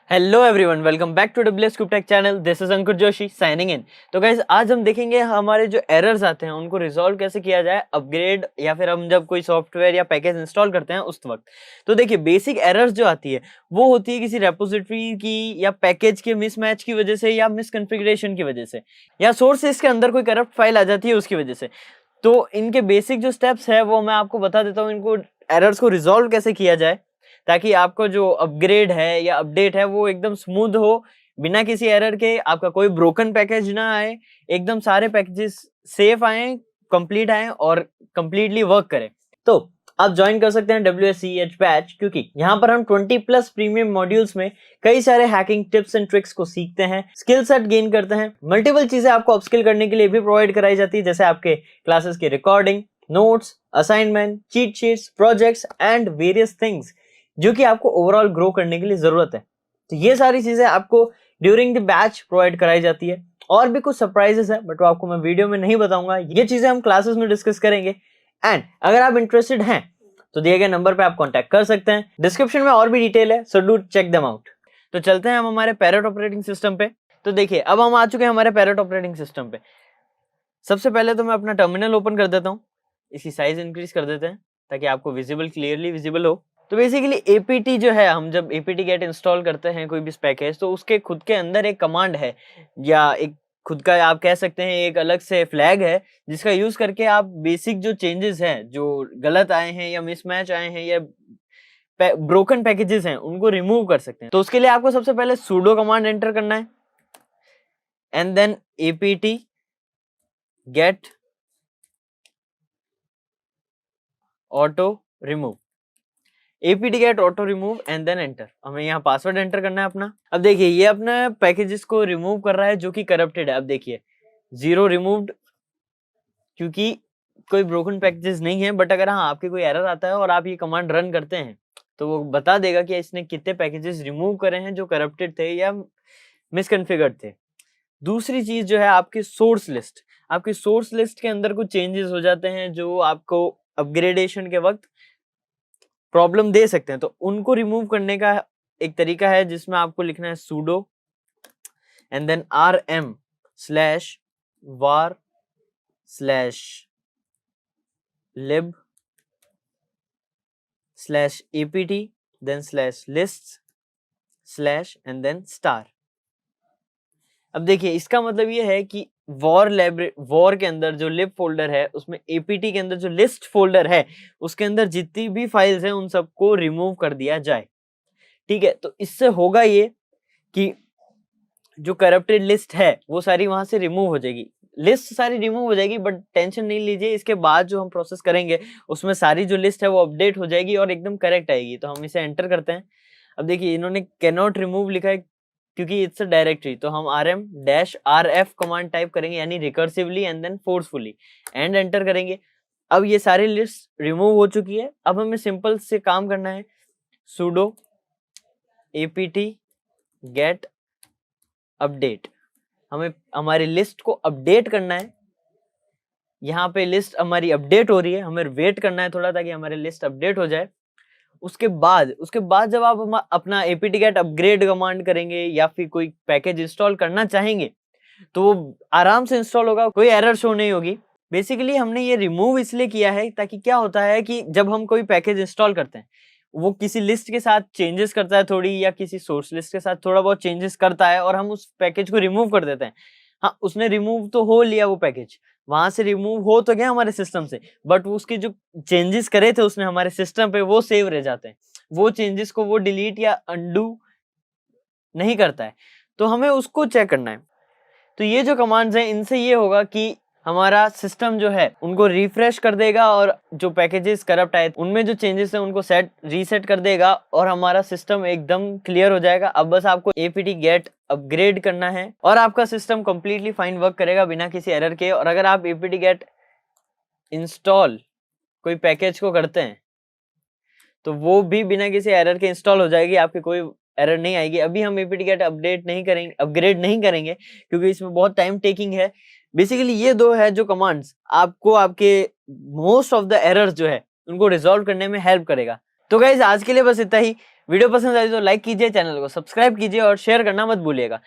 Hello everyone, welcome back to WS Cube Tech channel. This is Ankur Joshi signing in. तो guys आज हम देखेंगे हमारे जो एरर्स आते हैं उनको रिजॉल्व कैसे किया जाए, अपग्रेड या फिर हम जब कोई सॉफ्टवेयर या पैकेज इंस्टॉल करते हैं उस वक्त। तो देखिए, बेसिक एरर्स जो आती है वो होती है किसी रेपोजिटरी की या पैकेज के मिसमैच की वजह से या मिसकॉन्फ़िगरेशन की वजह से, या सोर्सेस के अंदर कोई करप्ट फाइल आ जाती है उसकी वजह से। तो इनके बेसिक जो स्टेप्स है वो मैं आपको बता देता हूँ, इनको एरर्स को रिजॉल्व कैसे किया जाए ताकि आपको जो अपग्रेड है या अपडेट है वो एकदम स्मूथ हो, बिना किसी एरर के। आपका कोई ब्रोकन पैकेज ना आए, एकदम सारे पैकेजेस सेफ आए, कंप्लीट आए और कंप्लीटली वर्क करें। तो आप ज्वाइन कर सकते हैं WSCH बैच, क्योंकि यहाँ पर हम 20+ प्रीमियम मॉड्यूल्स में कई सारे हैकिंग टिप्स एंड ट्रिक्स को सीखते हैं, स्किल सेट गेन करते हैं। मल्टीपल चीजें आपको अपस्किल करने के लिए भी प्रोवाइड कराई जाती है, जैसे आपके क्लासेस की recording, notes, assignment, cheat sheets, projects and various things जो कि आपको ओवरऑल ग्रो करने के लिए जरूरत है। तो ये सारी चीजें आपको ड्यूरिंग द बैच प्रोवाइड कराई जाती है। और भी कुछ सरप्राइजेस है बट वो आपको मैं वीडियो में नहीं बताऊंगा, ये चीजें हम क्लासेस में डिस्कस करेंगे। एंड अगर आप इंटरेस्टेड हैं तो दिए गए नंबर पे आप कांटेक्ट कर सकते हैं, डिस्क्रिप्शन में और भी डिटेल है, so do check them out. तो चलते हैं हम हमारे पैरेट ऑपरेटिंग सिस्टम पे। तो देखिए, अब हम आ चुके हैं हमारे पैरेट ऑपरेटिंग सिस्टम पे। सबसे पहले तो मैं अपना टर्मिनल ओपन कर देता हूँ, इसकी साइज इंक्रीज कर देते हैं ताकि आपको क्लियरली विजिबल हो। तो बेसिकली एपीटी जो है, हम जब एपीटी गेट इंस्टॉल करते हैं कोई भी पैकेज, तो उसके खुद के अंदर एक कमांड है या एक खुद का आप कह सकते हैं एक अलग से फ्लैग है, जिसका यूज करके आप बेसिक जो चेंजेस हैं, जो गलत आए हैं या मिसमैच आए हैं या ब्रोकन पैकेजेस हैं, उनको रिमूव कर सकते हैं। तो उसके लिए आपको सबसे पहले sudo कमांड एंटर करना है and then apt get auto remove, apt get auto remove and then enter. हमें यहाँ पासवर्ड एंटर करना है अपना। अब देखिए, ये अपने पैकेजेस को रिमूव कर रहा है जो कि करप्टेड है। अब देखिए, 0 रिमूव्ड, क्योंकि कोई ब्रोकन पैकेजेस नहीं है। बट अगर हाँ आपके कोई एरर आता है और आप ये कमांड रन करते हैं तो वो बता देगा कि इसने कितने पैकेजेस रिमूव करे हैं जो करप्टेड थे या मिसकॉन्फ़िगर्ड थे। दूसरी चीज जो है आपकी सोर्स लिस्ट। आपकी सोर्स लिस्ट के अंदर कुछ चेंजेस हो जाते हैं जो आपको अपग्रेडेशन के वक्त प्रॉब्लम दे सकते हैं, तो उनको रिमूव करने का एक तरीका है जिसमें आपको लिखना है sudo and then rm slash var slash lib slash apt then slash list slash and then star. अब देखिए, इसका मतलब ये है कि वॉर के अंदर जो लिब फोल्डर है उसमें एपीटी के अंदर जो लिस्ट फोल्डर है उसके अंदर जितनी भी फाइल्स हैं उन सबको रिमूव कर दिया जाए। ठीक है, तो इससे होगा ये कि जो करप्टेड लिस्ट है वो सारी वहां से रिमूव हो जाएगी, लिस्ट सारी रिमूव हो जाएगी। बट टेंशन नहीं लीजिए, इसके बाद जो हम प्रोसेस करेंगे उसमें सारी जो लिस्ट है वो अपडेट हो जाएगी और एकदम करेक्ट आएगी। तो हम इसे एंटर करते हैं। अब देखिए, इन्होंने कैन नॉट रिमूव लिखा है क्योंकि इट्स अ डायरेक्टरी, तो हम rm-rf कमांड टाइप करेंगे, यानी recursively and then forcefully, and enter करेंगे। अब ये सारी लिस्ट रिमूव हो चुकी है। अब हमें सिंपल से काम करना है, sudo apt get अपडेट। हमें हमारी लिस्ट को अपडेट करना है। यहाँ पे लिस्ट हमारी अपडेट हो रही है, हमें वेट करना है थोड़ा ताकि हमारी लिस्ट अपडेट हो जाए। उसके बाद जब आप अपना apt get अपग्रेड कमांड करेंगे या फिर कोई पैकेज इंस्टॉल करना चाहेंगे तो वो आराम से इंस्टॉल होगा, कोई एरर शो नहीं होगी। बेसिकली हमने ये रिमूव इसलिए किया है ताकि क्या होता है कि जब हम कोई पैकेज इंस्टॉल करते हैं वो किसी लिस्ट के साथ चेंजेस करता है थोड़ी, या किसी सोर्स लिस्ट के साथ थोड़ा बहुत चेंजेस करता है और हम उस पैकेज को रिमूव कर देते हैं। हाँ, उसने रिमूव तो हो लिया, वो पैकेज वहां से रिमूव हो तो गया हमारे सिस्टम से, बट उसके जो चेंजेस करे थे उसने हमारे सिस्टम पे वो सेव रह जाते हैं। वो चेंजेस को वो डिलीट या अंडू नहीं करता है, तो हमें उसको चेक करना है। तो ये जो कमांड्स हैं इनसे ये होगा कि हमारा सिस्टम जो है उनको रिफ्रेश कर देगा और जो पैकेजेस करप्ट आए उनमें जो चेंजेस हैं उनको रीसेट कर देगा और हमारा सिस्टम एकदम क्लियर हो जाएगा। अब बस आपको apt get अपग्रेड करना है और आपका सिस्टम कंप्लीटली फाइन वर्क करेगा बिना किसी एरर के। और अगर आप apt get इंस्टॉल कोई पैकेज को करते हैं तो वो भी बिना किसी एरर के इंस्टॉल हो जाएगी, आपकी कोई एरर नहीं आएगी। अभी हम apt get अपग्रेड नहीं करेंगे क्योंकि इसमें बहुत टाइम टेकिंग है। बेसिकली ये दो है जो कमांड्स आपको आपके मोस्ट ऑफ द एरर्स जो है उनको रिजॉल्व करने में हेल्प करेगा। तो गाइज आज के लिए बस इतना ही। वीडियो पसंद आई तो लाइक कीजिए, चैनल को सब्सक्राइब कीजिए और शेयर करना मत भूलिएगा।